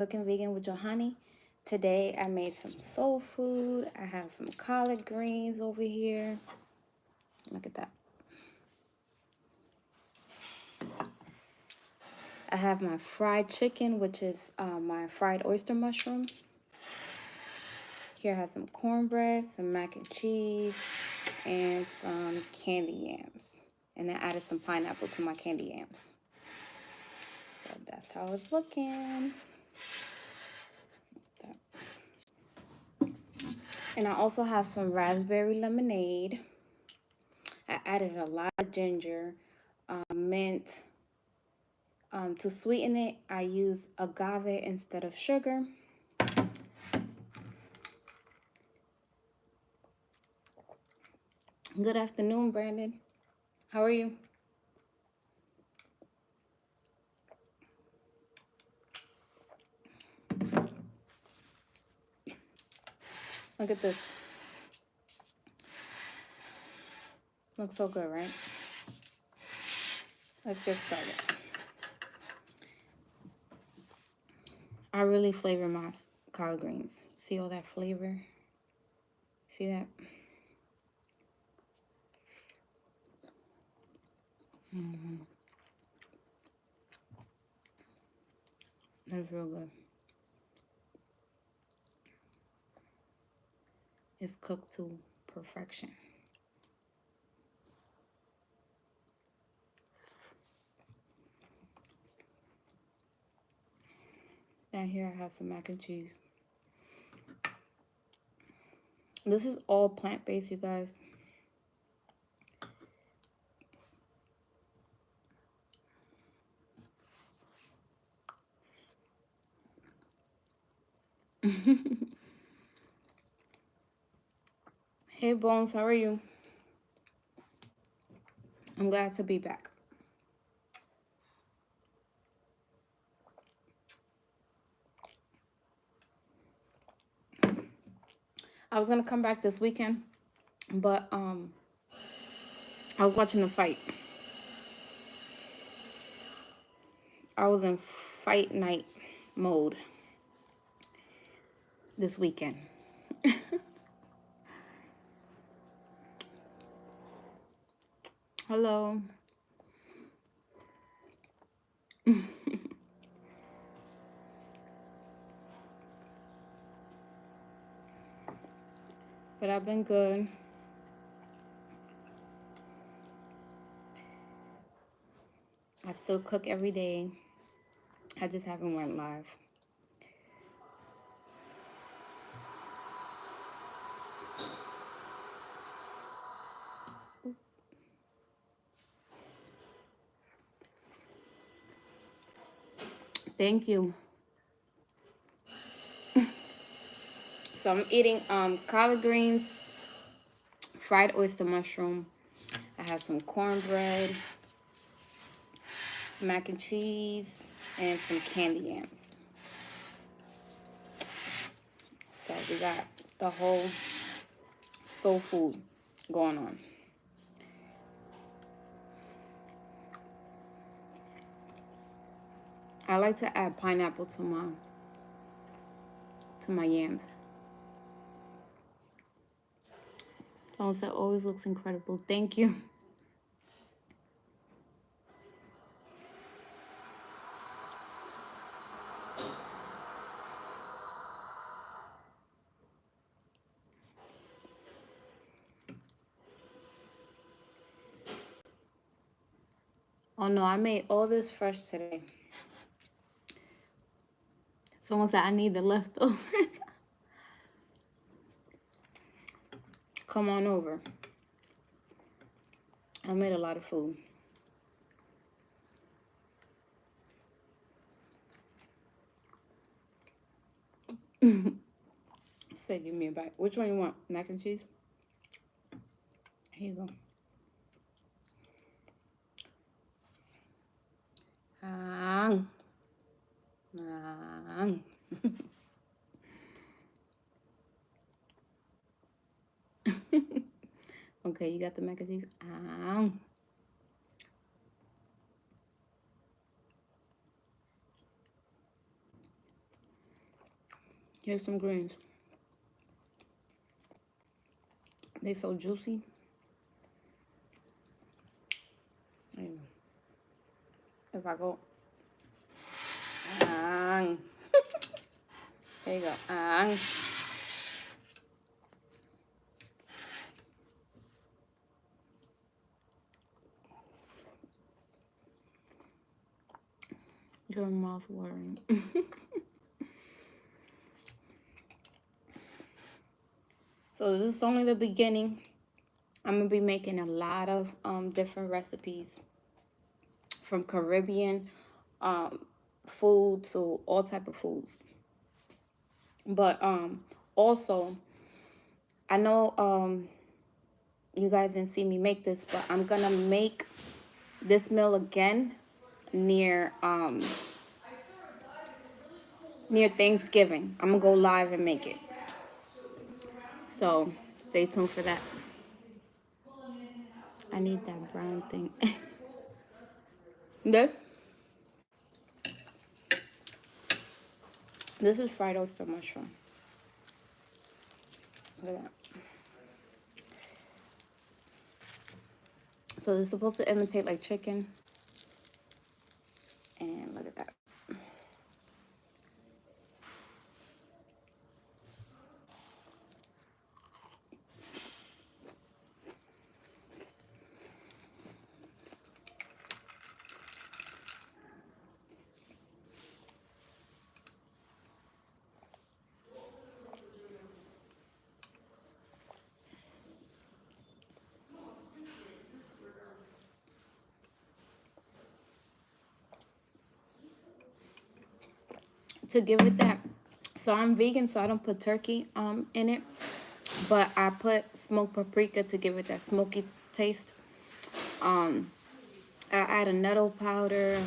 Cooking Vegan with Johanny. Today I made some soul food. I have some collard greens over here. Look at that. I have my fried chicken, which is my fried oyster mushroom. Here I have some cornbread, some mac and cheese, and some candy yams. And I added some pineapple to my candy yams. So that's how it's looking. And I also have some raspberry lemonade. I added a lot of ginger, mint. To sweeten it, I use agave instead of sugar. Good afternoon, Brandon. How are you? Look at this. Looks so good, right? Let's get started. I really flavor my collard greens. See all that flavor? See that? That's real good. It's cooked to perfection. Down here I have some mac and cheese. This is all plant-based, you guys. Hey Bones, how are you? I'm glad to be back. I was gonna come back this weekend, but I was watching the fight. I was in fight night mode this weekend. Hello. But I've been good. I still cook every day. I just haven't went live. Thank you. So I'm eating collard greens, fried oyster mushroom. I have some cornbread, mac and cheese, and some candy yams. So we got the whole soul food going on. I like to add pineapple to my yams. Also, it always looks incredible. Thank you. Oh no, I made all this fresh today. Someone said I need the leftovers. Come on over. I made a lot of food. Say, give me a bite. Which one you want? Mac and cheese? Here you go. Okay, you got the mac and cheese. Here's some greens. They so juicy. There you go. If I go, there you go. Your mouth watering. So this is only the beginning. I'm gonna be making a lot of different recipes, from Caribbean food to all type of foods. But also, I know you guys didn't see me make this, but I'm gonna make this meal again near near Thanksgiving. I'm gonna go live and make it. So stay tuned for that. I need that brown thing. This this is fried oyster mushroom. Look at that. So it's supposed to imitate like chicken. And look at that. To give it that, so I'm vegan, so I don't put turkey in it, but I put smoked paprika to give it that smoky taste. I add a nettle powder,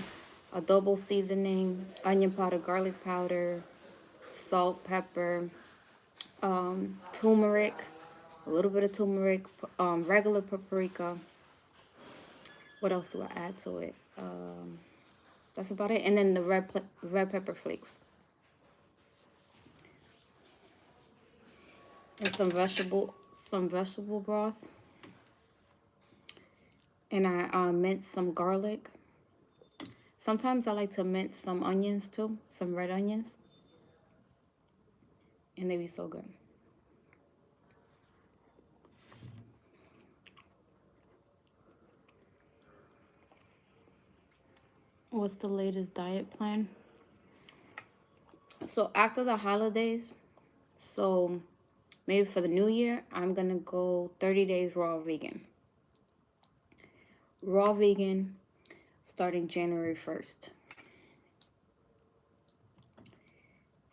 adobo seasoning, onion powder, garlic powder, salt, pepper, turmeric, a little bit of turmeric, regular paprika. What else do I add to it? That's about it. And then the red pepper flakes. And some vegetable broth. And I mince some garlic. Sometimes I like to mince some onions too, some red onions. And they be so good. What's the latest diet plan? So after the holidays, so maybe for the new year, I'm gonna go 30 days raw vegan. Raw vegan starting January 1st.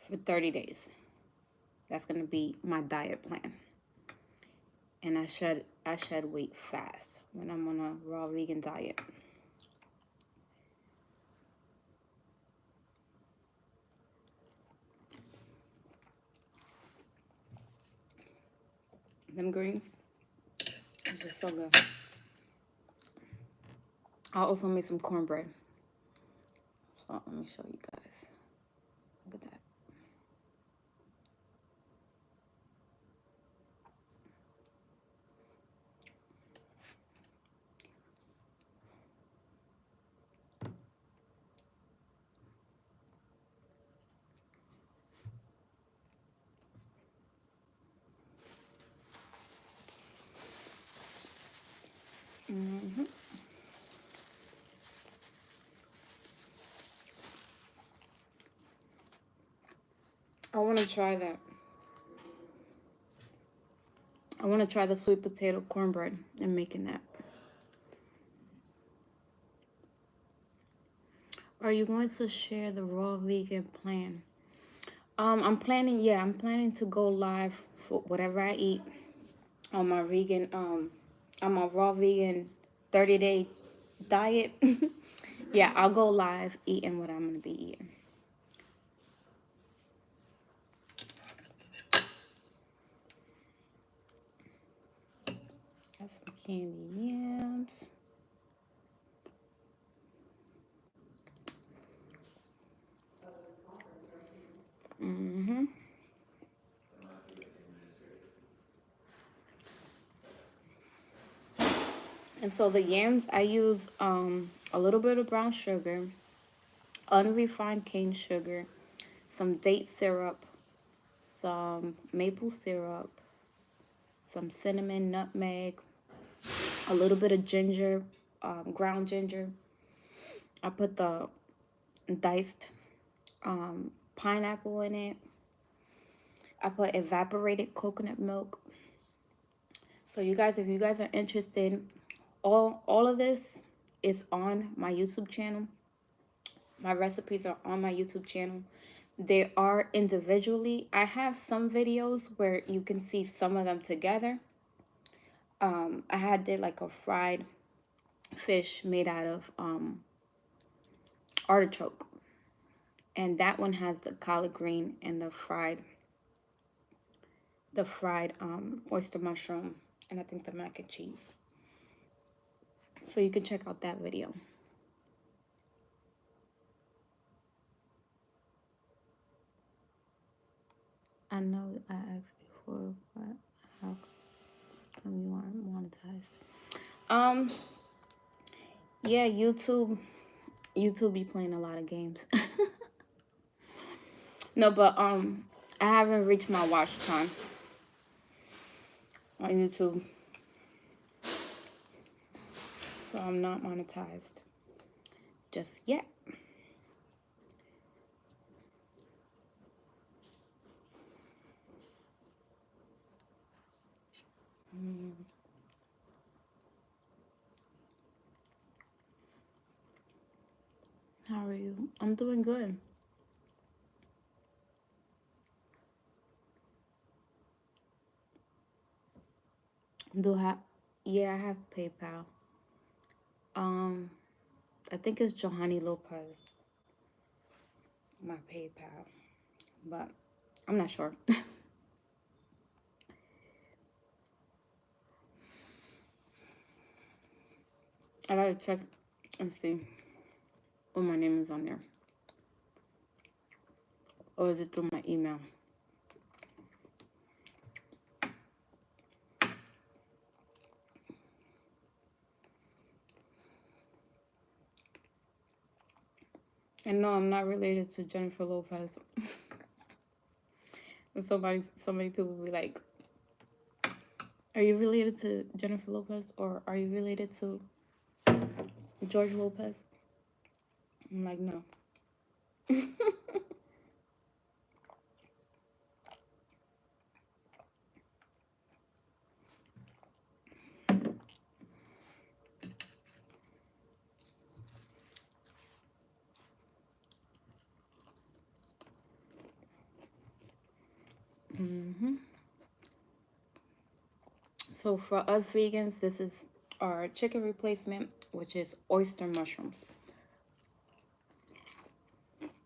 For 30 days. That's gonna be my diet plan. And I shed weight fast when I'm on a raw vegan diet. Them greens, it's just so good. I also made some cornbread. So let me show you guys. Look at that. I want to try that. I want to try the sweet potato cornbread and making that. Are you going to share the raw vegan plan? I'm planning to go live for whatever I eat on my vegan, on my raw vegan 30-day diet. Yeah, I'll go live eating what I'm gonna be eating. Got some candy yams. And so the yams, I use a little bit of brown sugar, unrefined cane sugar, some date syrup, some maple syrup, some cinnamon, nutmeg, a little bit of ginger, ground ginger. I put the diced pineapple in it. I put evaporated coconut milk. So you guys, if you guys are interested, all of this is on my YouTube channel. My recipes are on my YouTube channel. They are individually. I have some videos where you can see some of them together. I had did like a fried fish made out of artichoke, and that one has the collard green and the fried oyster mushroom, and I think the mac and cheese. So you can check out that video. I know I asked before, but how come you aren't monetized? Yeah, YouTube be playing a lot of games. No, but I haven't reached my watch time on YouTube, so I'm not monetized just yet. How are you? I'm doing good. Do I? Yeah, I have PayPal. I think it's Johanny Lopez, my PayPal, but I'm not sure. I gotta check and see what my name is on there, or is it through my email? And no, I'm not related to Jennifer Lopez. So many people be like, "Are you related to Jennifer Lopez, or are you related to George Lopez?" I'm like, no. So for us vegans, this is our chicken replacement, which is oyster mushrooms.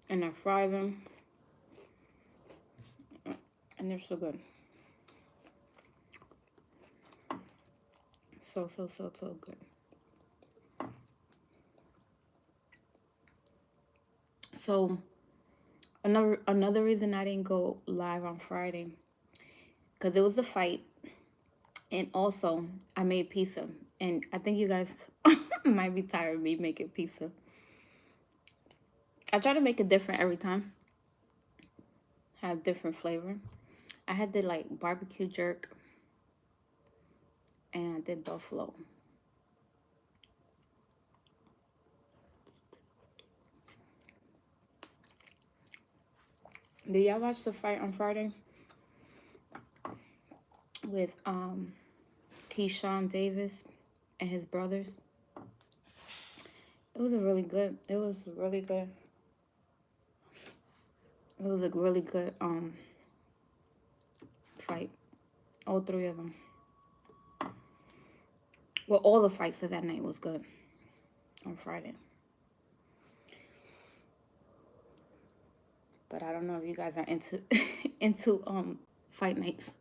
And I fry them, and they're so good. So good. So another reason I didn't go live on Friday, because it was a fight, and also I made pizza, and I think you guys might be tired of me making pizza. I try to make it different every time, have different flavor. I had the like barbecue jerk, and I did buffalo. Did y'all watch the fight on Friday with Keyshawn Davis and his brothers? It was really good. It was really good. It was a really good fight. All three of them. Well, all the fights of that night was good on Friday. But I don't know if you guys are into into fight nights.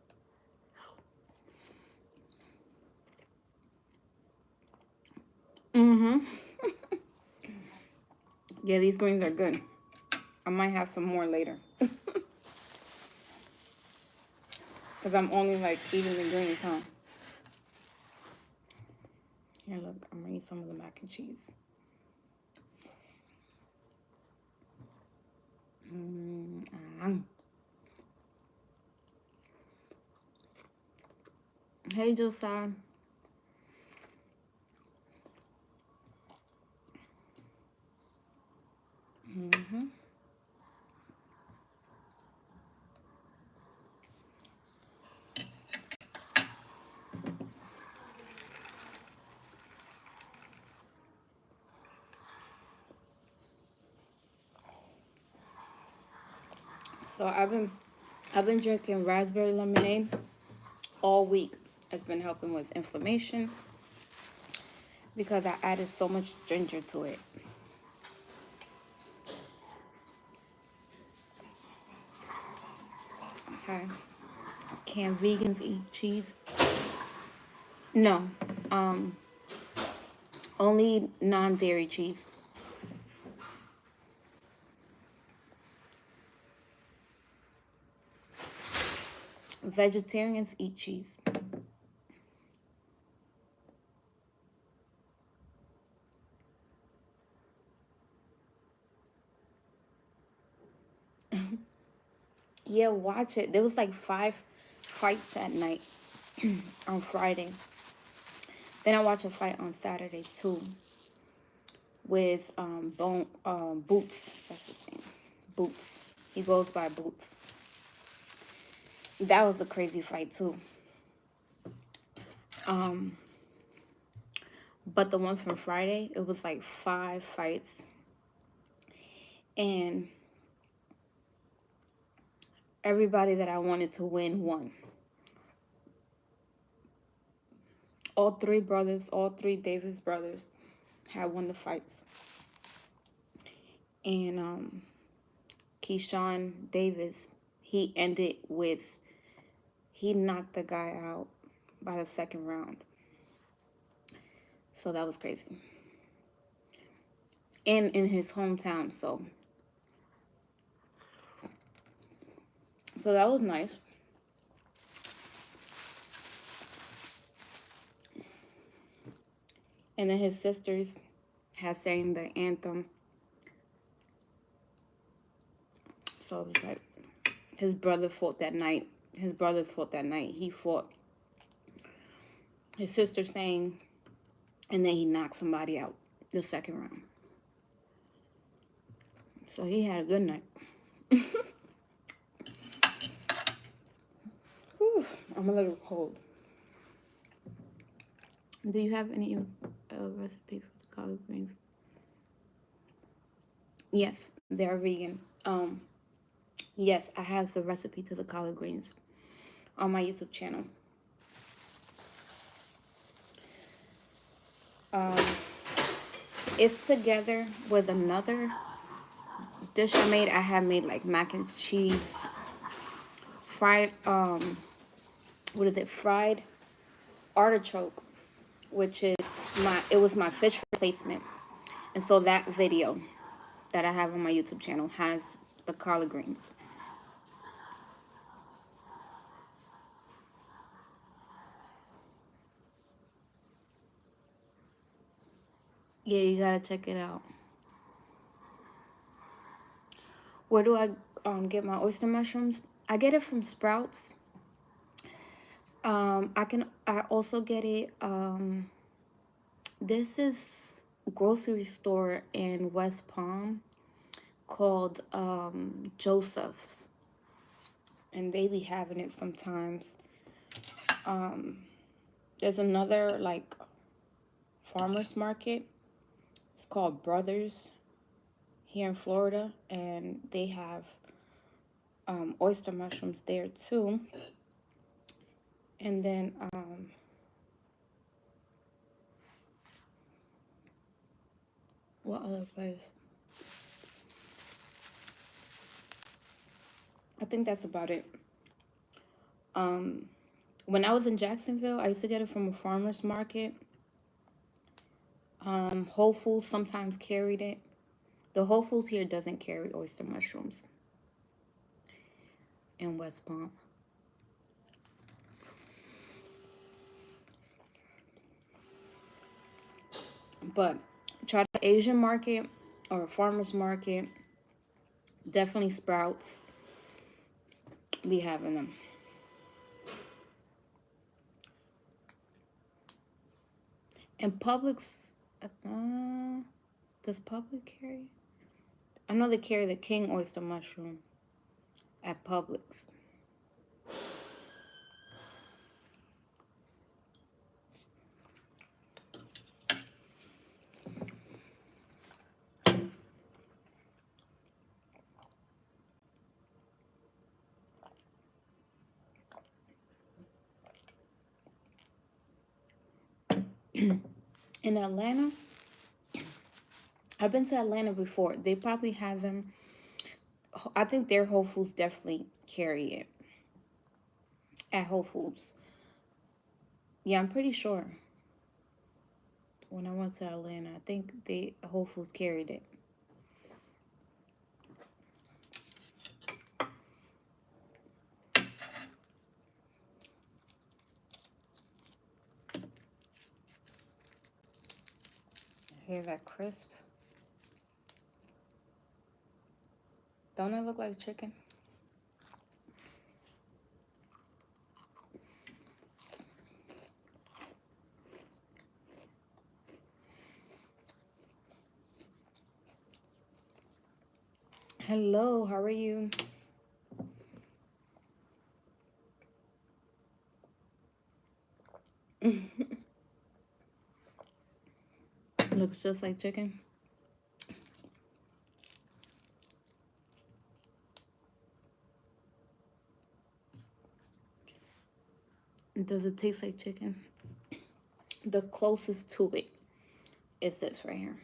Yeah, these greens are good. I might have some more later. Because I'm only like eating the greens, huh? Here, look, I'm gonna eat some of the mac and cheese. Hey, Josiah. So I've been drinking raspberry lemonade all week. It's been helping with inflammation because I added so much ginger to it. Okay. Can vegans eat cheese? No. Um, Only non-dairy cheese. Vegetarians eat cheese. Yeah, watch it. There was like 5 fights that night on Friday. Then I watched a fight on Saturday too with Boots. That's his name. Boots. He goes by Boots. That was a crazy fight too. But the ones from Friday, it was like 5 fights. And everybody that I wanted to win won. All three Davis brothers had won the fights. And Keyshawn Davis, he knocked the guy out by the second round. So that was crazy. And in his hometown, so that was nice. And then his sisters had sang the anthem. So it was like his brother fought that night. His brothers fought that night. He fought. His sister sang, and then he knocked somebody out the second round. So he had a good night. Whew, I'm a little cold. Do you have any recipe for the collard greens? Yes, they're vegan. Yes, I have the recipe to the collard greens on my YouTube channel. It's together with another dish I made. I have made like mac and cheese, fried, fried artichoke, which is it was my fish replacement. And so that video that I have on my YouTube channel has the collard greens. Yeah, you gotta check it out. Where do I get my oyster mushrooms? I get it from Sprouts. I also get it. This is a grocery store in West Palm called Joseph's, and they be having it sometimes. There's another like farmers market. It's called Brothers here in Florida, and they have oyster mushrooms there too. And then what other place? I think that's about it. When I was in Jacksonville, I used to get it from a farmer's market. Whole Foods sometimes carried it. The Whole Foods here doesn't carry oyster mushrooms in West Palm. But try the Asian market or farmers market. Definitely Sprouts. Be having them. And Publix, does Publix carry? I know they carry the king oyster mushroom at Publix. In Atlanta, I've been to Atlanta before. They probably have them. I think their Whole Foods definitely carry it at Whole Foods. Yeah, I'm pretty sure. When I went to Atlanta, I think they Whole Foods carried it. Hear that crisp? Don't it look like chicken? Hello, how are you? Looks just like chicken. Does it taste like chicken? The closest to it is this right here.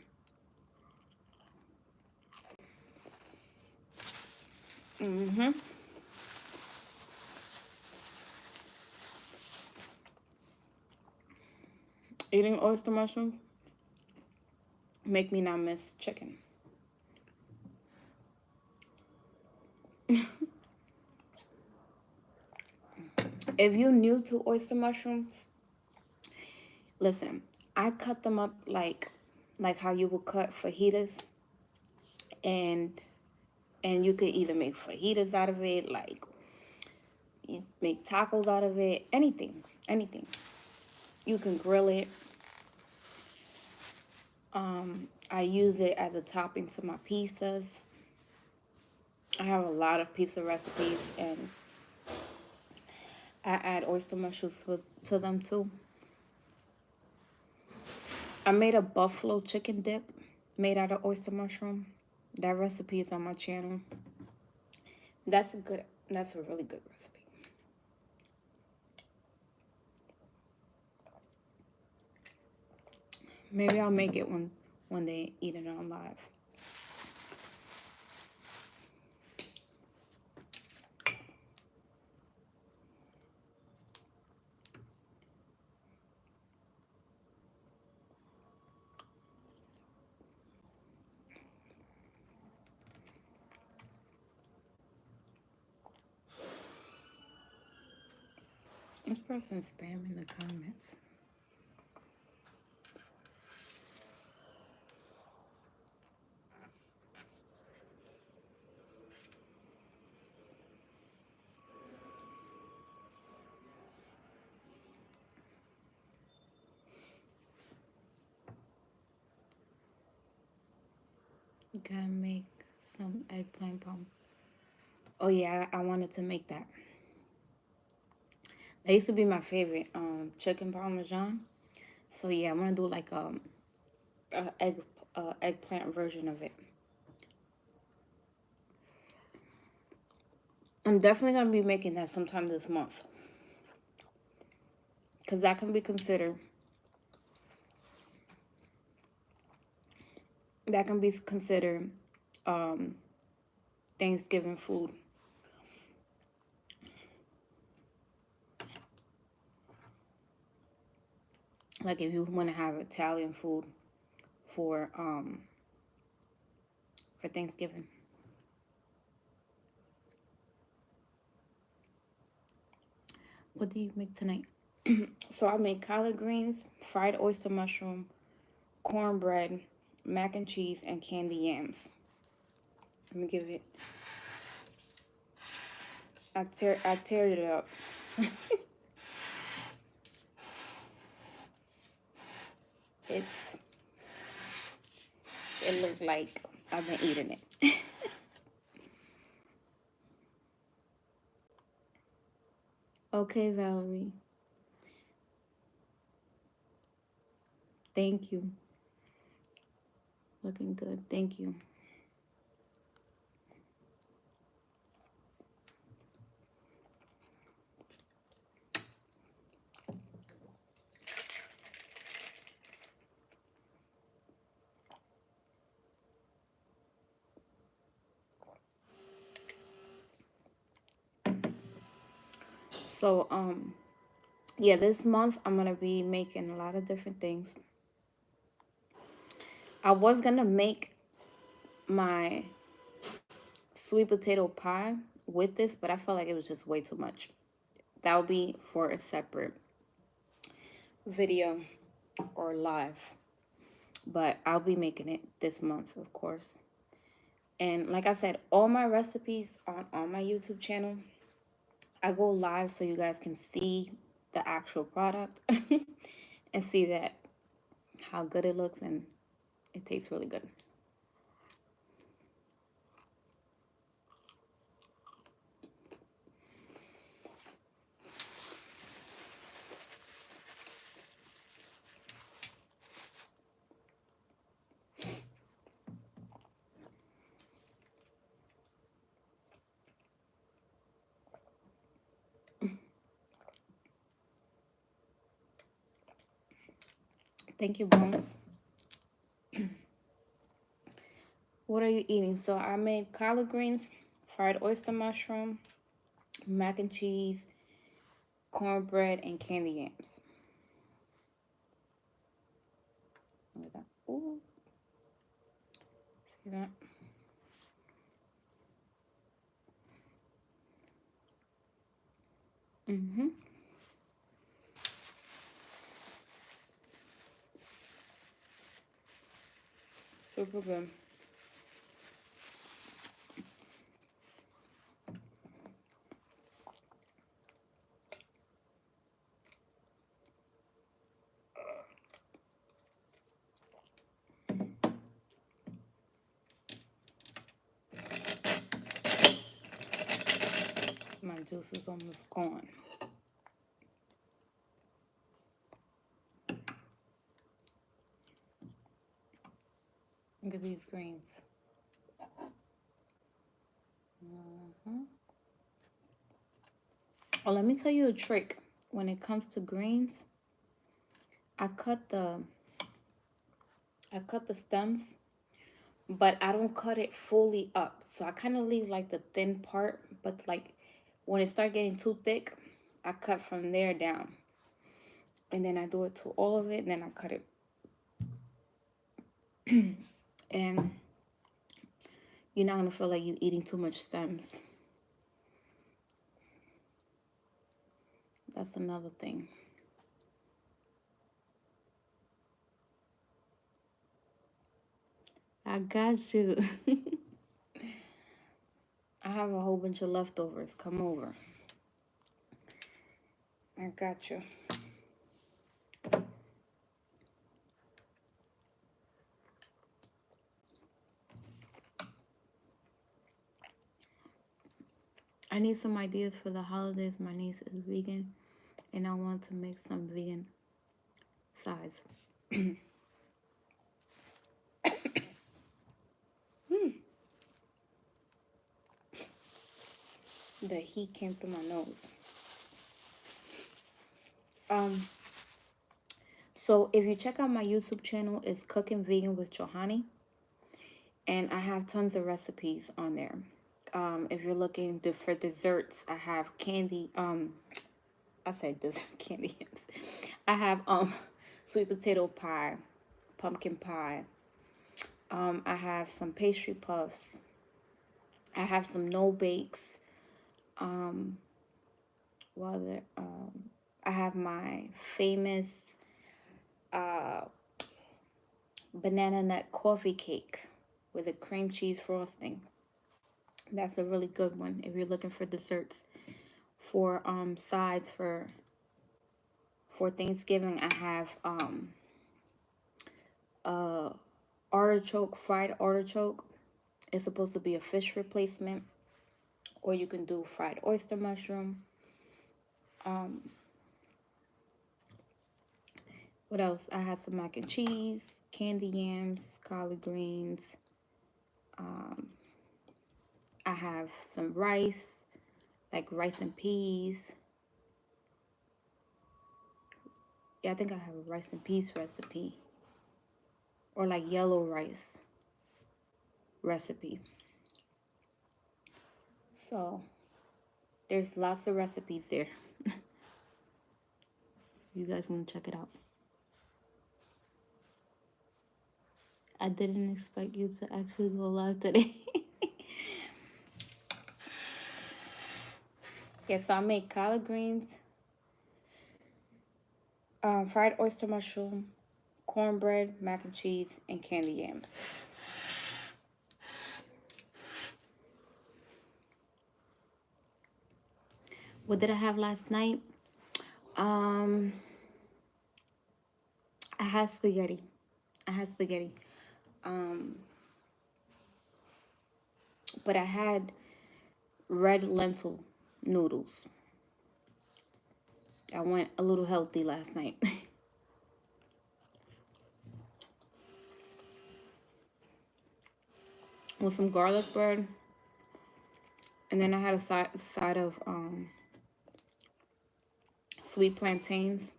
Mm-hmm. Eating oyster mushrooms make me not miss chicken. If you're new to oyster mushrooms, listen, I cut them up like how you would cut fajitas, and you could either make fajitas out of it, like you make tacos out of it, anything. You can grill it. I use it as a topping to my pizzas. I have a lot of pizza recipes, and I add oyster mushrooms to them too. I made a buffalo chicken dip made out of oyster mushroom. That recipe is on my channel. That's a really good recipe. Maybe I'll make it when they eat it on live. This person's spamming the comments. You gotta make some eggplant palm. Oh yeah, I wanted to make that. That used to be my favorite, chicken parmesan. So yeah, I'm gonna do like a eggplant version of it. I'm definitely gonna be making that sometime this month, cause that can be considered um, Thanksgiving food. Like if you want to have Italian food for Thanksgiving. What do you make tonight? So I made collard greens, fried oyster mushroom, cornbread, mac and cheese, and candy yams. Let me give it. I tear it up. It's it looks like I've been eating it. Okay, Valerie. Thank you. Looking good. Thank you. So, yeah, this month I'm gonna be making a lot of different things. I was gonna make my sweet potato pie with this, but I felt like it was just way too much. That will be for a separate video or live. But I'll be making it this month, of course. And like I said, all my recipes on my YouTube channel. I go live so you guys can see the actual product and see that how good it looks, and it tastes really good. Thank you, Bones. What are you eating? So I made collard greens, fried oyster mushroom, mac and cheese, cornbread, and candy yams. Look at that. Ooh, see that? Mm-hmm. Super good. My juice is almost gone. Look at these greens. Mm-hmm. Oh, let me tell you a trick. When it comes to greens, I cut the stems, but I don't cut it fully up. So I kind of leave like the thin part, but like when it start getting too thick, I cut from there down. And then I do it to all of it, and then I cut it. And you're not gonna feel like you're eating too much stems. That's another thing. I got you. I have a whole bunch of leftovers. Come over. I got you. I need some ideas for the holidays. My niece is vegan, and I want to make some vegan sides. The heat came through my nose. So if you check out my YouTube channel, it's Cooking Vegan with Johanny, and I have tons of recipes on there. If you're looking for desserts, I have candy. I say dessert candy. I have sweet potato pie, pumpkin pie. I have some pastry puffs. I have some no bakes. Well, I have my famous banana nut coffee cake with a cream cheese frosting. That's a really good one if you're looking for desserts. For sides for Thanksgiving, I have uh artichoke, fried artichoke. It's supposed to be a fish replacement, or you can do fried oyster mushroom. Um, what else? I had some mac and cheese, candy yams, collard greens. Um, I have some rice, like rice and peas. Yeah, I think I have a rice and peas recipe, or like yellow rice recipe. So there's lots of recipes there. You guys want to check it out. I didn't expect you to actually go live today. Yeah, so I made collard greens, fried oyster mushroom, cornbread, mac and cheese, and candy yams. What did I have last night? Um, I had spaghetti. I had spaghetti. Um, but I had red lentil noodles. I went a little healthy last night. With some garlic bread. And then I had a side of sweet plantains.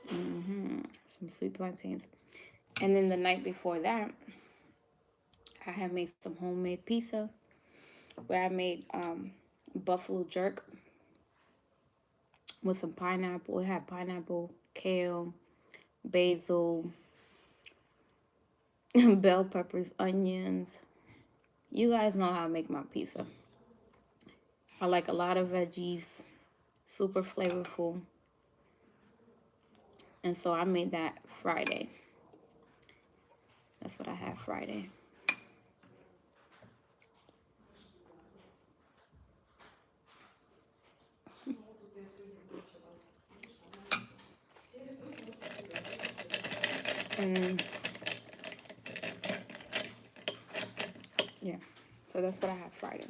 Some sweet plantains. And then the night before that, I had made some homemade pizza where I made buffalo jerk with some pineapple. It had pineapple, kale, basil, bell peppers, onions. You guys know how I make my pizza. I like a lot of veggies, super flavorful. And so I made that Friday. That's what I had Friday. And yeah, so that's what I had Friday.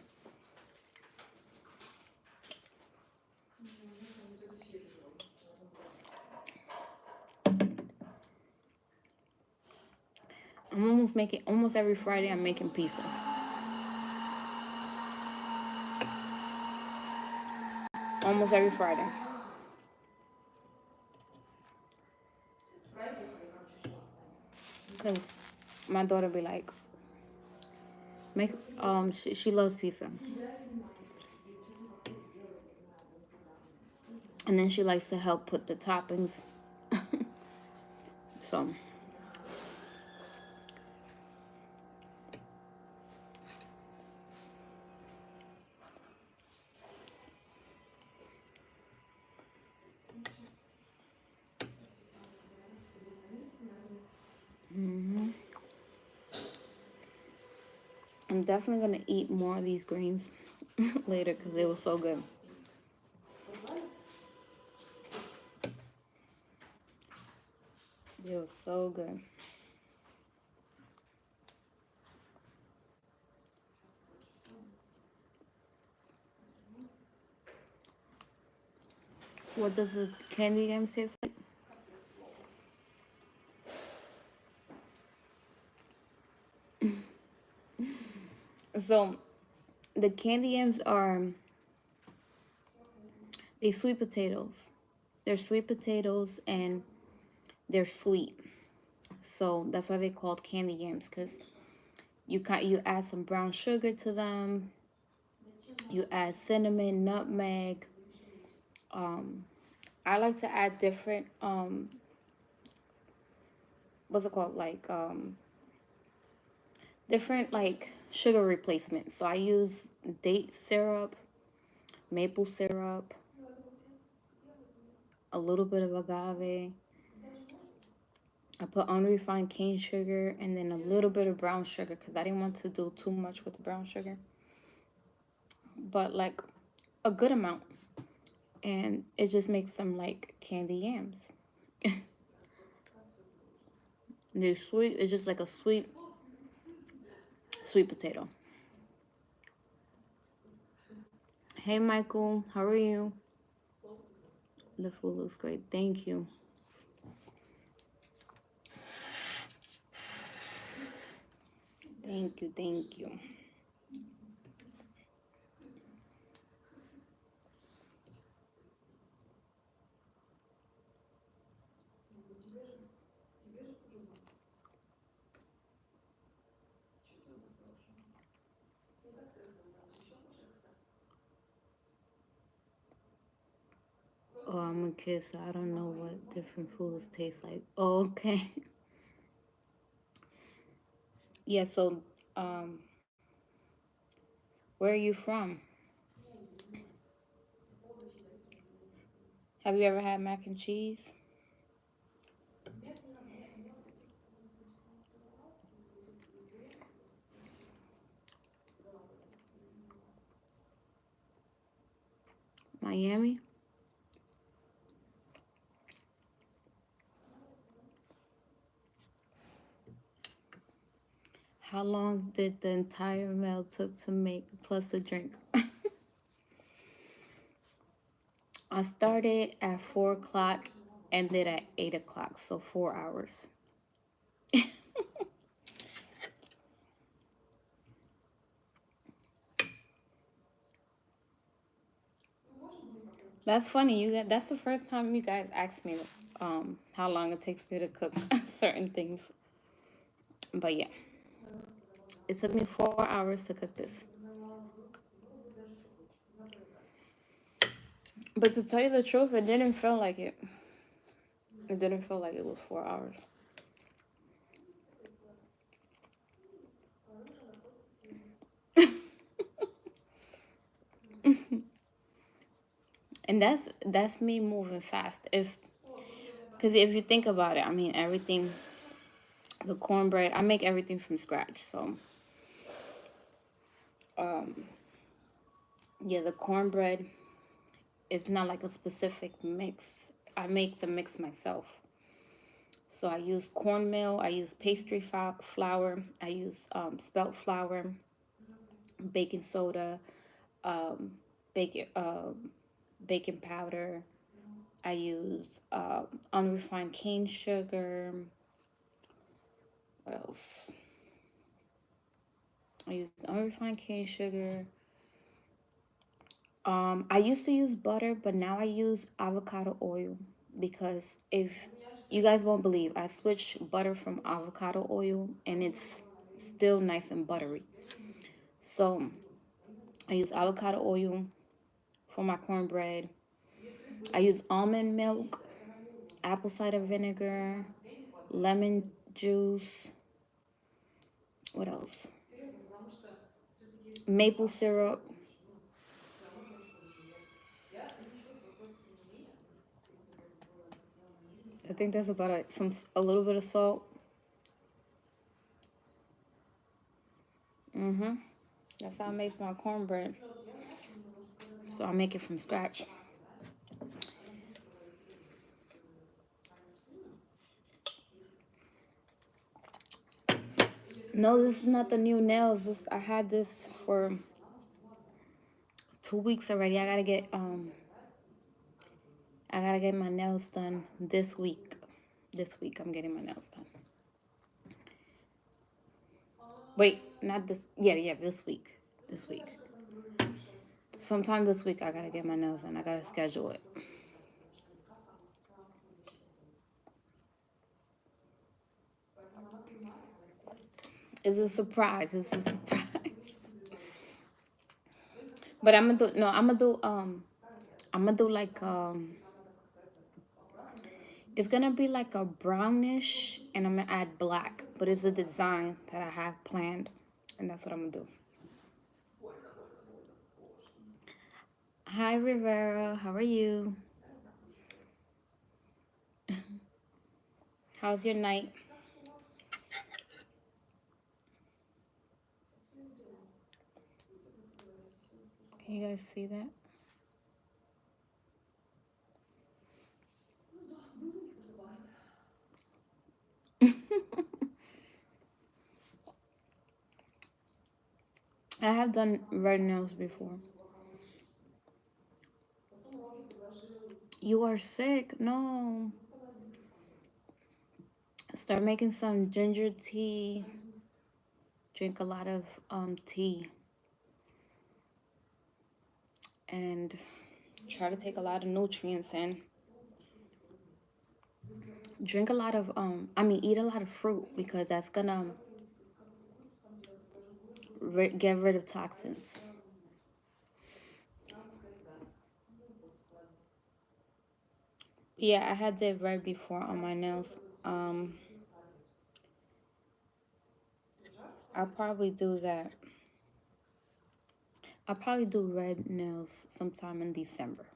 I'm almost every Friday I'm making pizza. Almost every Friday. Because my daughter be like, make she loves pizza. And then she likes to help put the toppings. So I'm definitely gonna eat more of these greens later because it was so good. It was so good. What does the candy yams taste like? So the candy yams are they sweet potatoes. They're sweet potatoes and they're sweet. So that's why they're called candy yams because you add some brown sugar to them. You add cinnamon, nutmeg. I like to add different what's it called, like different like sugar replacements. So I use date syrup, maple syrup, a little bit of agave, I put unrefined cane sugar and then a little bit of brown sugar because I didn't want to do too much with the brown sugar, but like a good amount. And it just makes them like candy yams. They're sweet. It's just like a sweet potato. Hey, Michael, how are you? The food looks great. Thank you. Thank you. Thank you. Oh, I'm a kid, so I don't know what different foods taste like. Oh, okay. Yeah, so um where are you from? Have you ever had mac and cheese? Miami? How long did the entire meal took to make plus the drink? I started at 4 o'clock, ended at 8 o'clock, so 4 hours. That's funny. That's the first time you guys asked me how long it takes me to cook certain things. But yeah, it took me 4 hours to cook this. But to tell you the truth, it didn't feel like it. It didn't feel like it was 4 hours. And that's me moving fast. Because if you think about it, I mean everything, the cornbread, I make everything from scratch. So um yeah, the cornbread is not like a specific mix. I make the mix myself. So I use cornmeal, I use pastry flour, I use spelt flour, baking soda, um, bacon baking powder. I use unrefined cane sugar. What else? I use unrefined cane sugar. I used to use butter, but now I use avocado oil because if you guys won't believe, I switched butter from avocado oil and it's still nice and buttery. So I use avocado oil for my cornbread. I use almond milk, apple cider vinegar, lemon juice. What else? Maple syrup. I think that's about it. A little bit of salt. That's how I make my cornbread. So I make it from scratch. No, this is not the new nails. I had this for 2 weeks already. I gotta get my nails done this week. This week I'm getting my nails done. Wait, not this. Yeah, this week. This week. Sometime this week I gotta get my nails done. I gotta schedule it. It's a surprise. It's a surprise. But I'm gonna do like it's gonna be like a brownish and I'm gonna add black, but it's a design that I have planned and that's what I'm gonna do. Hi Rivera, how are you? How's your night? Can you guys see that? I have done red nails before. You are sick? No. Start making some ginger tea. Drink a lot of tea. And try to take a lot of nutrients in. Drink a lot of eat a lot of fruit because that's gonna get rid of toxins. Yeah, I had did red before on my nails. Um, I'll probably do that. I'll probably do red nails sometime in December.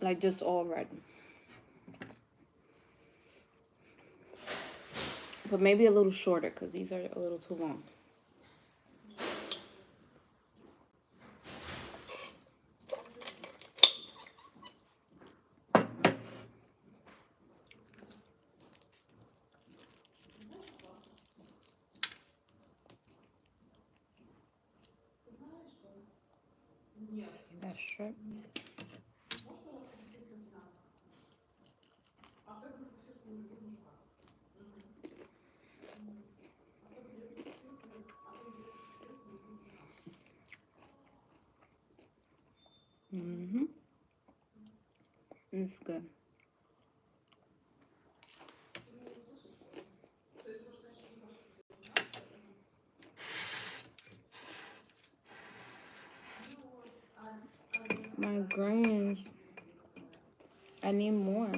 Like just all red. But maybe a little shorter because these are a little too long. See that strip? Mm-hmm. It's good. My greens. I need more.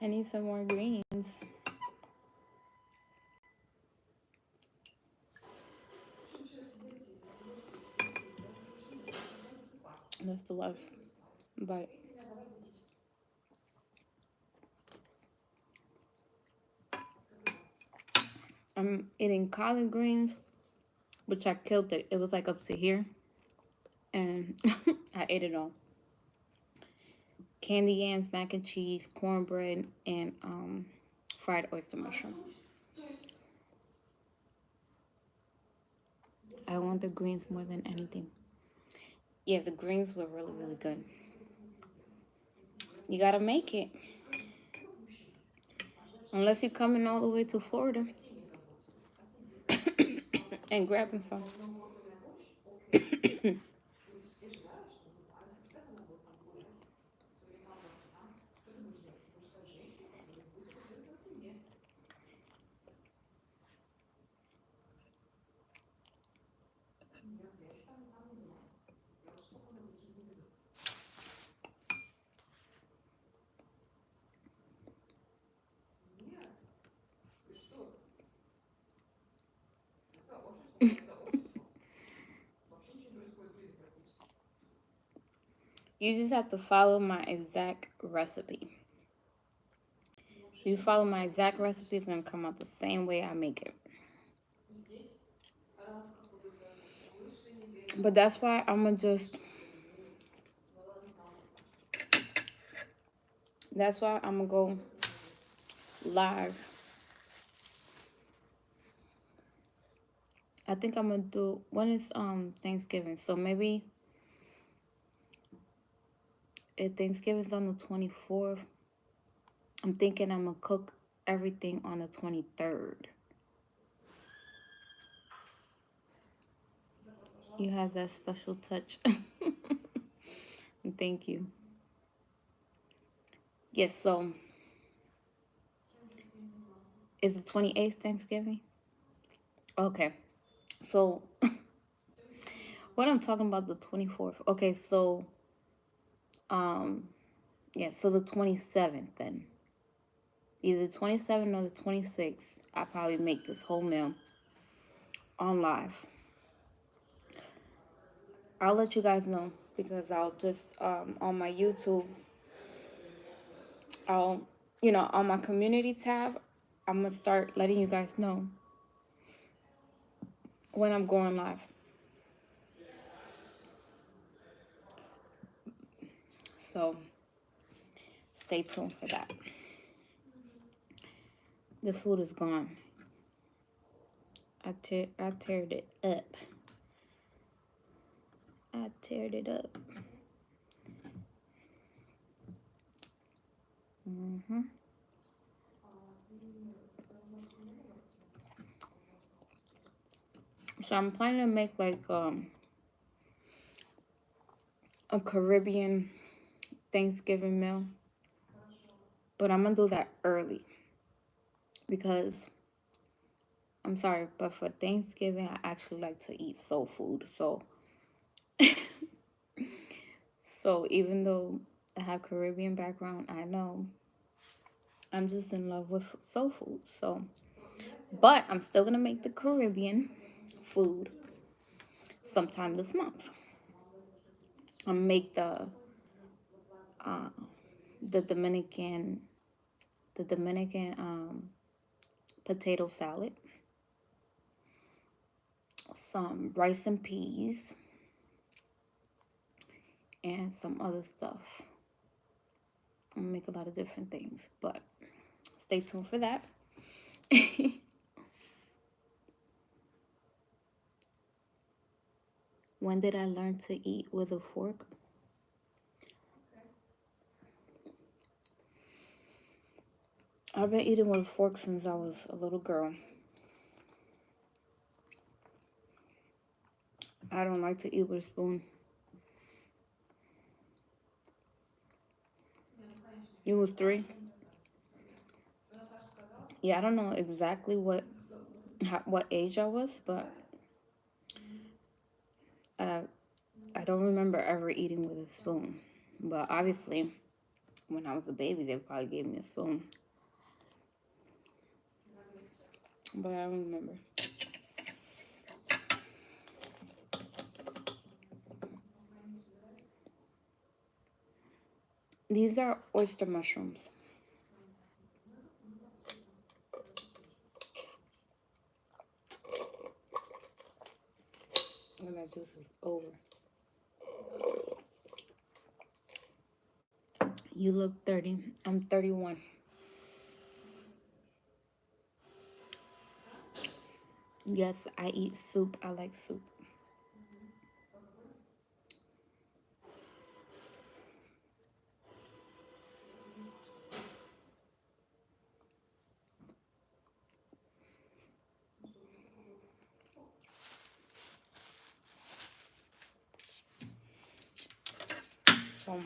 I need some more greens. That's the last bite. I'm eating collard greens, which I killed it. It was like up to here. And I ate it all. Candy yams, mac and cheese, cornbread, and fried oyster mushroom. I want the greens more than anything. Yeah, the greens were really, really good. You gotta make it. Unless you're coming all the way to Florida and grabbing some. You just have to follow my exact recipe. If you follow my exact recipe, it's gonna come out the same way I make it. But that's why I'm gonna just. That's why I'm gonna go live. I think I'm gonna do, when is Thanksgiving? So maybe if Thanksgiving's on the 24th, I'm thinking I'm gonna cook everything on the 23rd. You have that special touch. Thank you. Yes, so is the 28th Thanksgiving? Okay. So what I'm talking about, the 24th. Okay, so yeah, so the 27th then. Either the 27th or the 26th, I'll probably make this whole meal on live. I'll let you guys know because I'll just on my YouTube, I'll on my community tab, I'm gonna start letting you guys know when I'm going live. So stay tuned for that. This food is gone. I teared it up. I teared it up. So I'm planning to make like a Caribbean Thanksgiving meal, but I'm gonna do that early because I'm sorry, but for Thanksgiving I actually like to eat soul food. So even though I have Caribbean background, I know I'm just in love with soul food. But I'm still gonna make the Caribbean food sometime this month. I'll make uh, the Dominican potato salad, some rice and peas, and some other stuff. I'm gonna make a lot of different things, but stay tuned for that. When did I learn to eat with a fork? I've been eating with a fork since I was a little girl. I don't like to eat with a spoon. You was 3? Yeah, I don't know exactly what age I was, but I don't remember ever eating with a spoon. But obviously, when I was a baby, they probably gave me a spoon. But I don't remember. These are oyster mushrooms. And that juice is over. You look 30. I'm 31. Yes, I eat soup. I like soup. So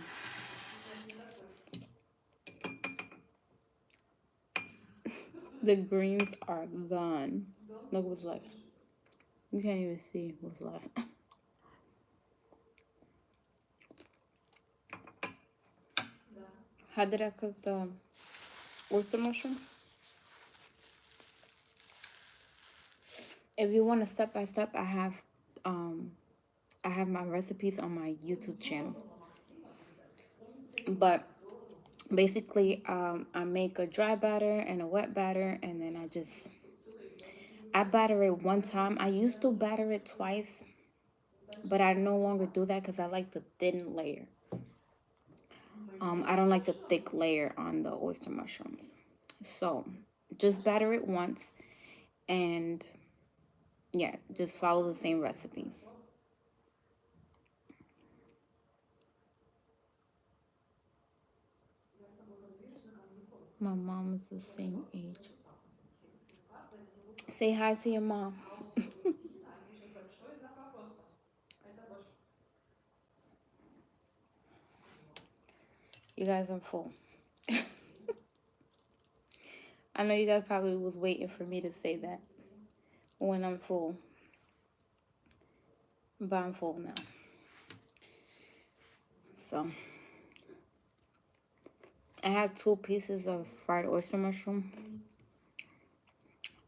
the greens are gone. Look what's left. You can't even see what's left. How did I cook the oyster mushroom? If you want a step by step, I have my recipes on my YouTube channel. But basically, I make a dry batter and a wet batter, and then I batter it one time. I used to batter it twice, but I no longer do that because I like the thin layer. I don't like the thick layer on the oyster mushrooms. So just batter it once, and yeah, just follow the same recipe. My mom is the same age. Say hi to your mom. You guys, I'm full. I know you guys probably was waiting for me to say that when I'm full. But I'm full now. So I have 2 pieces of fried oyster mushroom.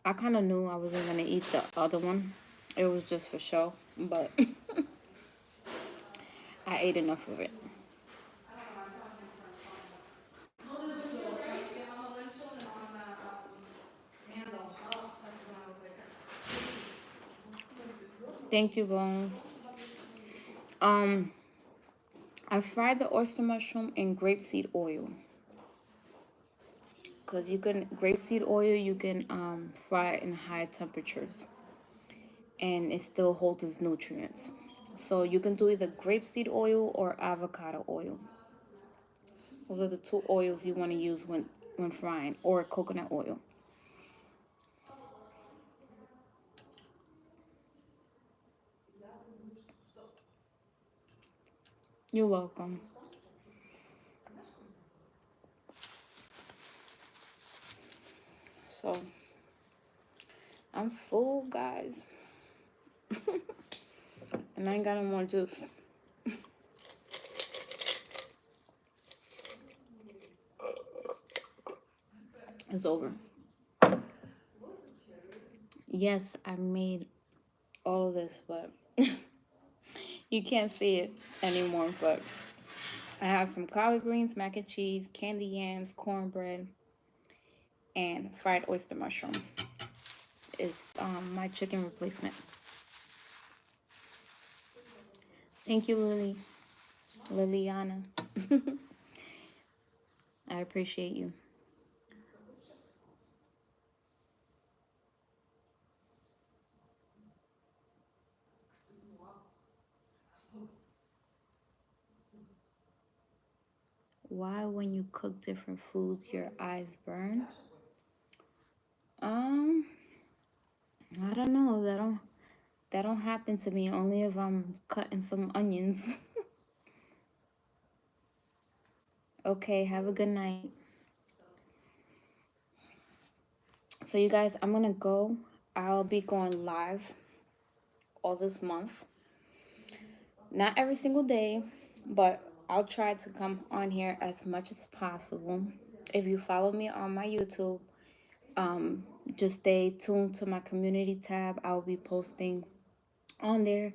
I kind of knew I wasn't going to eat the other one. It was just for show. But I ate enough of it. Thank you, Bones. I fried the oyster mushroom in grapeseed oil. Because you can, grapeseed oil, you can fry it in high temperatures. And it still holds its nutrients. So you can do either grapeseed oil or avocado oil. Those are the two oils you want to use when frying, or coconut oil. You're welcome. So I'm full, guys. And I ain't got no more juice. It's over. Yes, I made all of this, but you can't see it anymore. But I have some collard greens, mac and cheese, candied yams, cornbread, and fried oyster mushroom. Is my chicken replacement. Thank you, Liliana. I appreciate you. Why, when you cook different foods, your eyes burn? Um, I don't know. That don't happen to me. Only if I'm cutting some onions. Okay, have a good night. So you guys, I'm gonna go. I'll be going live all this month. Not every single day, but I'll try to come on here as much as possible. If you follow me on my YouTube, just stay tuned to my community tab. I'll be posting on there,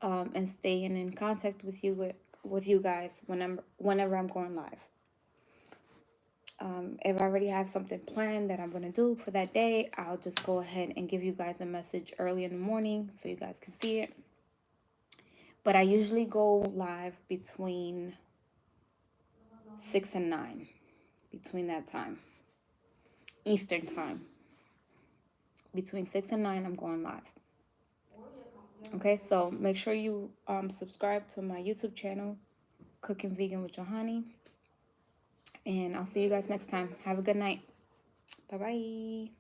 and staying in contact with you guys whenever I'm going live. If I already have something planned that I'm going to do for that day, I'll just go ahead and give you guys a message early in the morning so you guys can see it. But I usually go live between 6 and 9, between that time, Eastern time. Between 6 and 9, I'm going live. Okay, so make sure you subscribe to my YouTube channel, Cooking Vegan with Johanny. And I'll see you guys next time. Have a good night. Bye-bye.